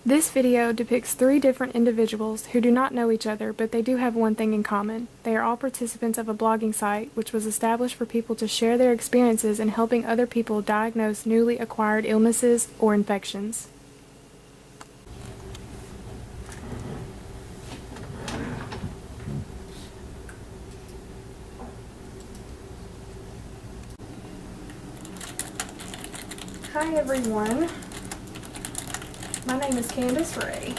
This video depicts 3 different individuals who do not know each other, but they do have one thing in common. They are all participants of a blogging site which was established for people to share their experiences in helping other people diagnose newly acquired illnesses or infections. Hi everyone. My name is Candace Ray.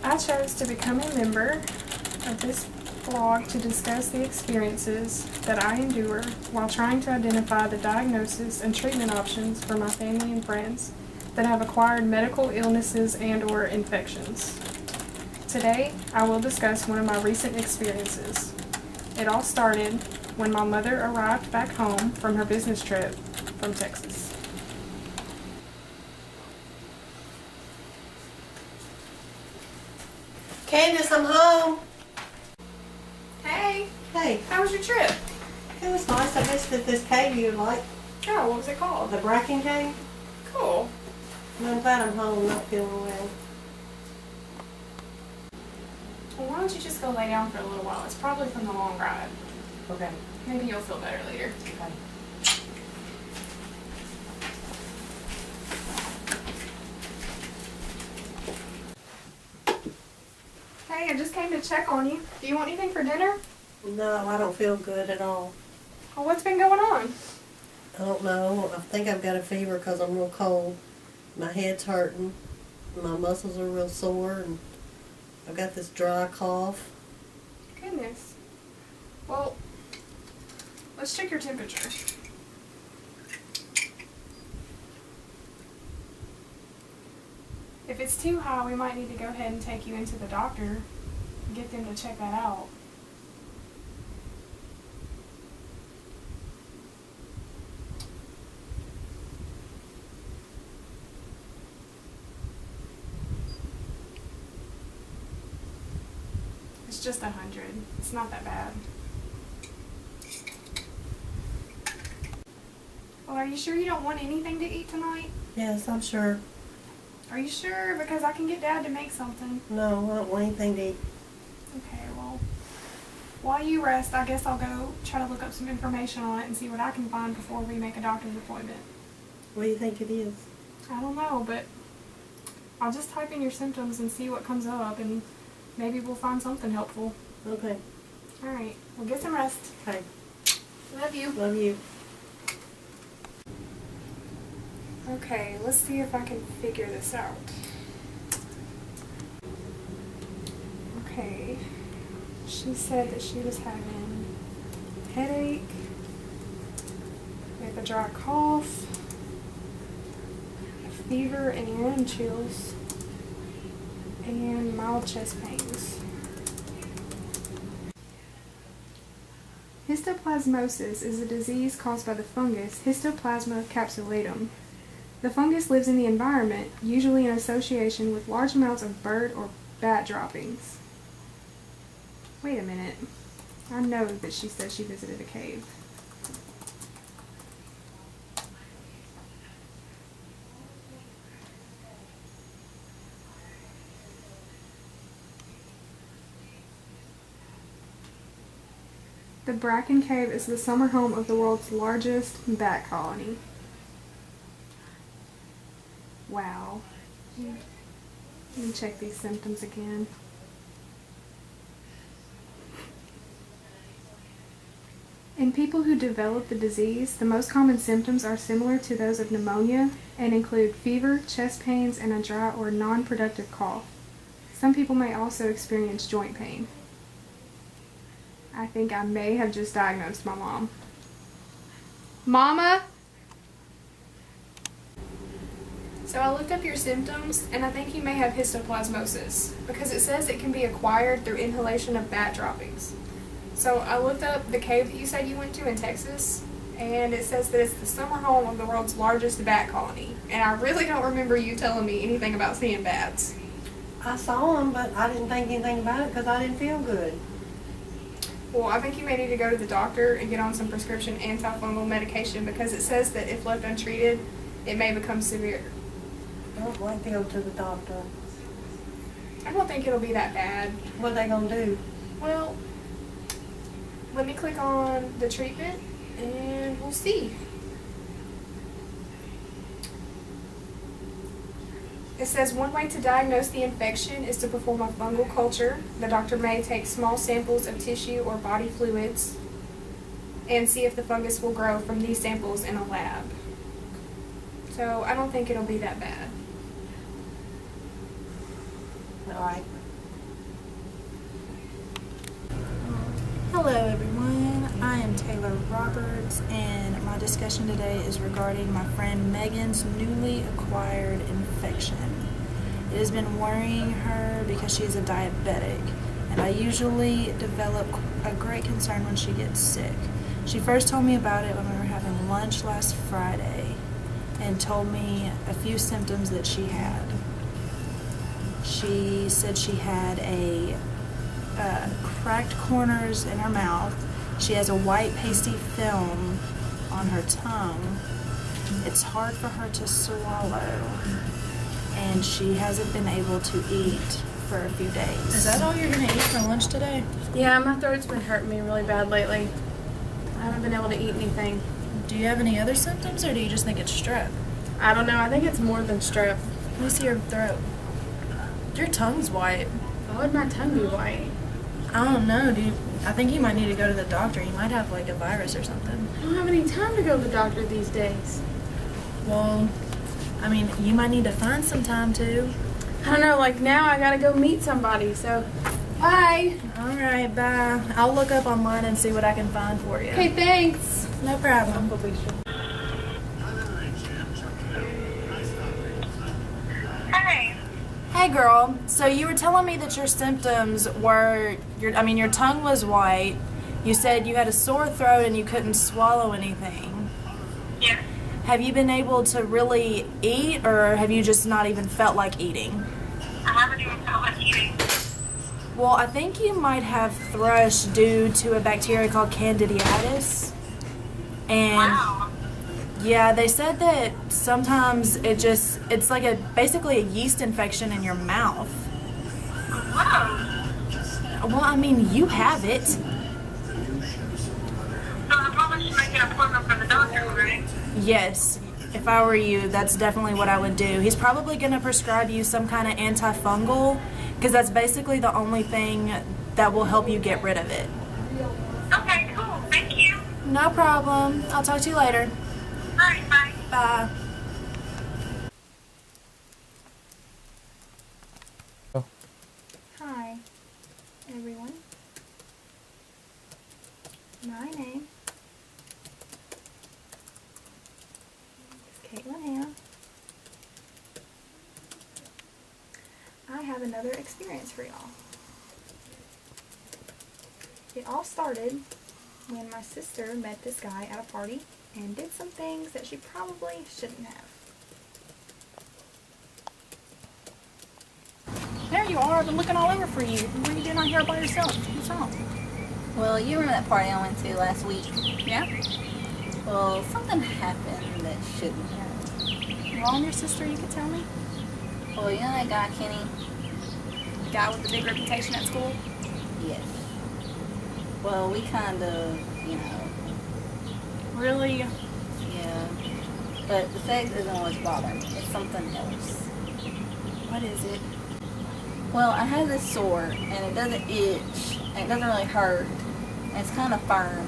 I chose to become a member of this blog to discuss the experiences that I endure while trying to identify the diagnosis and treatment options for my family and friends that have acquired medical illnesses and/or infections. Today, I will discuss one of my recent experiences. It all started when my mother arrived back home from her business trip from Texas. Candace, I'm home. Hey, Hey, how was your trip? it was nice. I visited this cave you like, Oh, what was it called? the Bracken Cave. Cool. And I'm glad I'm home, not feeling well. Well, why don't you just go lay down for a little while? It's probably from the long ride. Okay. Maybe you'll feel better later. Okay. Hey, I just came to check on you. Do you want anything for dinner? No, I don't feel good at all. Well, what's been going on? I don't know. I think I've got a fever because I'm real cold. My head's hurting. My muscles are real sore, and I've got this dry cough. Goodness. Well, let's check your temperature. If it's too high, we might need to go ahead and take you into the doctor and get them to check that out. It's just 100. It's not that bad. Well, are you sure you don't want anything to eat tonight? Yes, I'm sure. Are you sure? Because I can get Dad to make something. No, I don't want anything to eat. Okay, well, while you rest, I guess I'll go try to look up some information on it and see what I can find before we make a doctor's appointment. What do you think it is? I don't know, but I'll just type in your symptoms and see what comes up, and maybe we'll find something helpful. Okay. Alright, well, get some rest. Okay. Love you. Love you. Okay, let's see if I can figure this out. Okay, she said that she was having a headache, with a dry cough, a fever and ear chills, and mild chest pains. Histoplasmosis is a disease caused by the fungus Histoplasma capsulatum. The fungus lives in the environment, usually in association with large amounts of bird or bat droppings. Wait a minute. I know that she said she visited a cave. The Bracken Cave is the summer home of the world's largest bat colony. Wow. Let me check these symptoms again. In people who develop the disease, the most common symptoms are similar to those of pneumonia and include fever, chest pains, and a dry or non-productive cough. Some people may also experience joint pain. I think I may have just diagnosed my mom. Mama? So I looked up your symptoms, and I think you may have histoplasmosis, because it says it can be acquired through inhalation of bat droppings. So I looked up the cave that you said you went to in Texas, and it says that it's the summer home of the world's largest bat colony. And I really don't remember you telling me anything about seeing bats. I saw them, but I didn't think anything about it because I didn't feel good. Well, I think you may need to go to the doctor and get on some prescription antifungal medication because it says that if left untreated, it may become severe. I don't like to go to the doctor. I don't think it'll be that bad. What are they gonna do? Well, let me click on the treatment and we'll see. It says one way to diagnose the infection is to perform a fungal culture. The doctor may take small samples of tissue or body fluids and see if the fungus will grow from these samples in a lab. So I don't think it'll be that bad. All right. Hello everyone, I am Taylor Roberts and my discussion today is regarding my friend Megan's newly acquired infection. It has been worrying her because she is a diabetic and I usually develop a great concern when she gets sick. She first told me about it when we were having lunch last Friday and told me a few symptoms that she had. She said she had cracked corners in her mouth. She has a white pasty film on her tongue. It's hard for her to swallow, and she hasn't been able to eat for a few days. Is that all you're going to eat for lunch today? Yeah, my throat's been hurting me really bad lately. I haven't been able to eat anything. Do you have any other symptoms, or do you just think it's strep? I don't know. I think it's more than strep. Let me see your throat. Your tongue's white. Why would my tongue be white? I don't know. I think you might need to go to the doctor. You might have like a virus or something. I don't have any time to go to the doctor these days. Well, I mean, you might need to find some time to. I don't know, like now I gotta go meet somebody, so bye. Alright, bye. I'll look up online and see what I can find for you. Okay, thanks. No problem. Hey. Hey girl, so you were telling me that your symptoms were, your tongue was white, you said you had a sore throat and you couldn't swallow anything. Yeah. Have you been able to really eat, or have you just not even felt like eating? I haven't even felt like eating. Well, I think you might have thrush due to a bacteria called candidiasis. And Wow. yeah, they said that sometimes it's like basically a yeast infection in your mouth. Whoa. Well, I mean, you have it. So I probably should make an appointment for the doctor, right? Yes, if I were you, that's definitely what I would do. He's probably going to prescribe you some kind of antifungal because that's basically the only thing that will help you get rid of it. Okay, cool. Thank you. No problem. I'll talk to you later. Alright, bye. Bye. Hi, everyone. My name is Caitlin Hannah. I have another experience for y'all. It all started when my sister met this guy at a party and did some things that she probably shouldn't have. There you are. I've been looking all over for you. What are you doing out here by yourself? What's wrong? Well, you remember that party I went to last week? Yeah? Well, something happened that shouldn't have. Well, I'm your sister. You could tell me. Well, you know that guy, Kenny? The guy with the big reputation at school? Yes. Well, we kind of, Really? yeah. But the sex isn't what's bothering me. It's something else. What is it? Well, I have this sore, and it doesn't itch, and it doesn't really hurt, and it's kind of firm.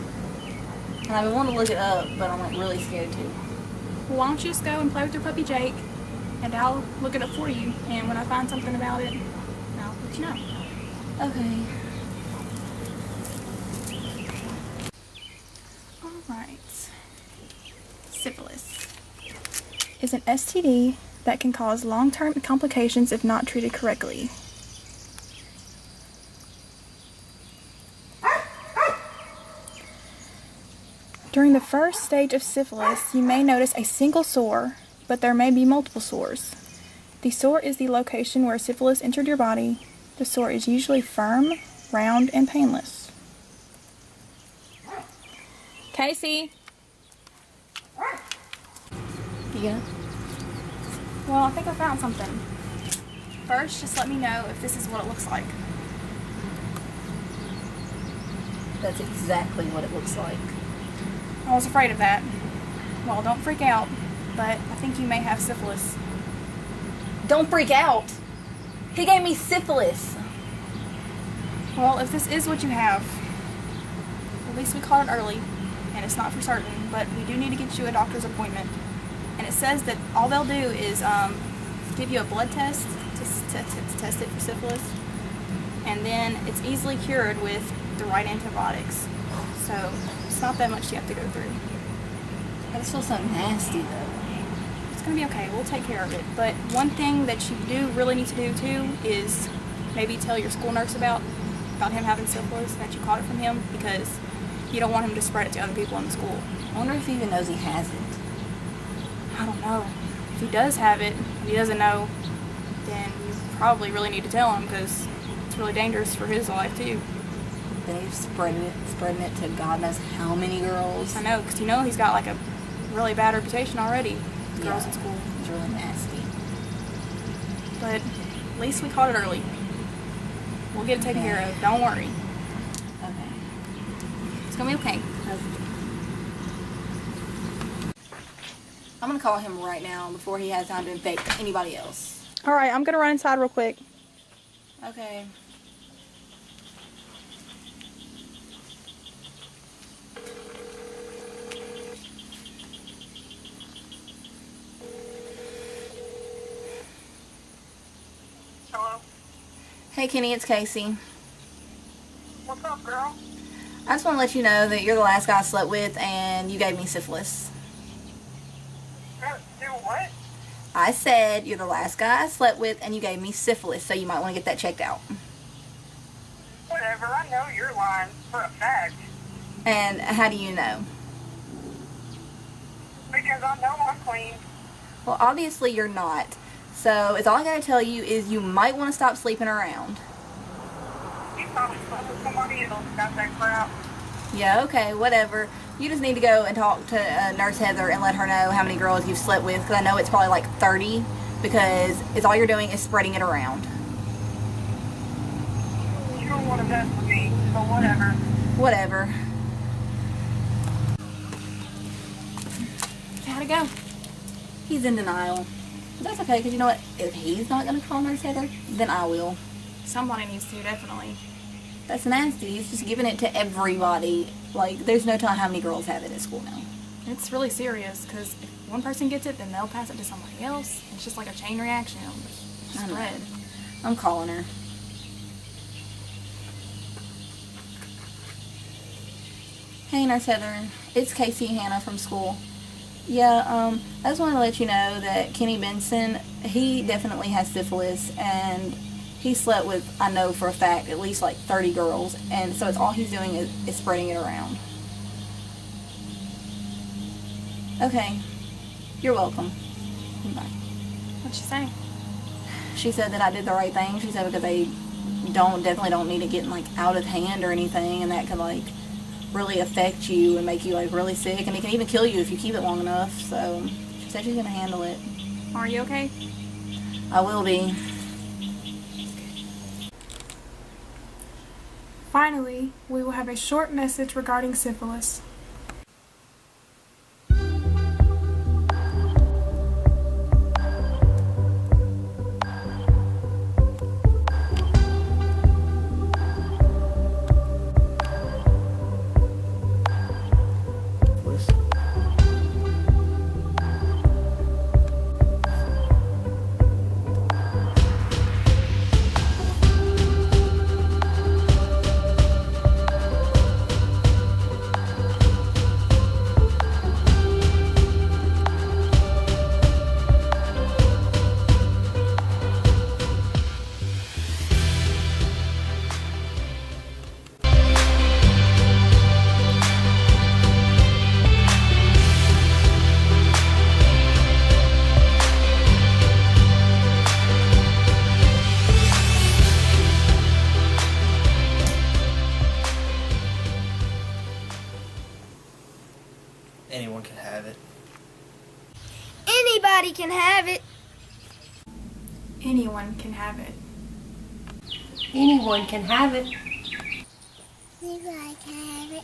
And I've been wanting to look it up, but I'm like really scared to. Well, why don't you just go and play with your puppy Jake, and I'll look it up for you. And when I find something about it, I'll let you know. Okay. Alright. Syphilis is an STD that can cause long-term complications if not treated correctly. During the first stage of syphilis, you may notice a single sore, but there may be multiple sores. The sore is the location where syphilis entered your body. The sore is usually firm, round, and painless. Casey? You gonna? Well, I think I found something. First, just let me know if this is what it looks like. That's exactly what it looks like. I was afraid of that. Well, don't freak out, but I think you may have syphilis. Don't freak out! He gave me syphilis! Well, if this is what you have, at least we caught it early, and it's not for certain, but we do need to get you a doctor's appointment. And it says that all they'll do is give you a blood test to test it for syphilis, and then it's easily cured with the right antibiotics. So it's not that much you have to go through. I just feel so nasty though. It's gonna be okay. We'll take care of it. But one thing that you do really need to do too is maybe tell your school nurse about him having syphilis, that you caught it from him, because you don't want him to spread it to other people in the school. I wonder if he even knows he has it. I don't know. If he does have it, and he doesn't know, then you probably really need to tell him, because it's really dangerous for his life too. Then he's spreading it to God knows how many girls. I know, because you know he's got like a really bad reputation already with girls in school. He's really nasty. But at least we caught it early. We'll get it taken care of. Don't worry. Okay. It's gonna be okay. I'm gonna call him right now before he has time to infect anybody else. All right, I'm gonna run inside real quick. Okay. Hello? Hey Kenny, it's Casey. What's up, girl? I just want to let you know that you're the last guy I slept with and you gave me syphilis. Do what? I said you're the last guy I slept with and you gave me syphilis, so you might want to get that checked out. Whatever, I know you're lying for a fact. And how do you know? Because I know I'm clean. Well, obviously you're not. So it's all I gotta tell you is you might want to stop sleeping around. You probably slept with somebody else about that crap. Yeah, okay, whatever. You just need to go and talk to Nurse Heather and let her know how many girls you've slept with, because I know it's probably like 30, because it's all you're doing is spreading it around. You don't want to mess with me, so whatever. Whatever. How'd it go? He's in denial. But that's okay, because you know what? If he's not going to call Nurse Heather, then I will. Somebody needs to, definitely. That's nasty. He's just giving it to everybody. Like, there's no telling how many girls have it at school now. It's really serious, because if one person gets it, then they'll pass it to somebody else. It's just like a chain reaction. I know. Spread. I'm calling her. Hey, Nurse Heather. It's Casey and Hannah from school. Yeah, I just wanted to let you know that Kenny Benson, he definitely has syphilis, and he slept with, I know for a fact, at least like 30 girls, and so it's all he's doing is spreading it around. Okay. You're welcome. Bye. What'd she say? She said that I did the right thing. She said because they definitely don't need it getting like out of hand or anything, and that could like really affect you and make you like really sick, and it can even kill you if you keep it long enough. So she said she's gonna handle it. Are you okay? I will be. Finally, we will have a short message regarding syphilis. Anyone can have it. Anybody can have it. Anyone can have it. Anyone can have it. Anybody can have it.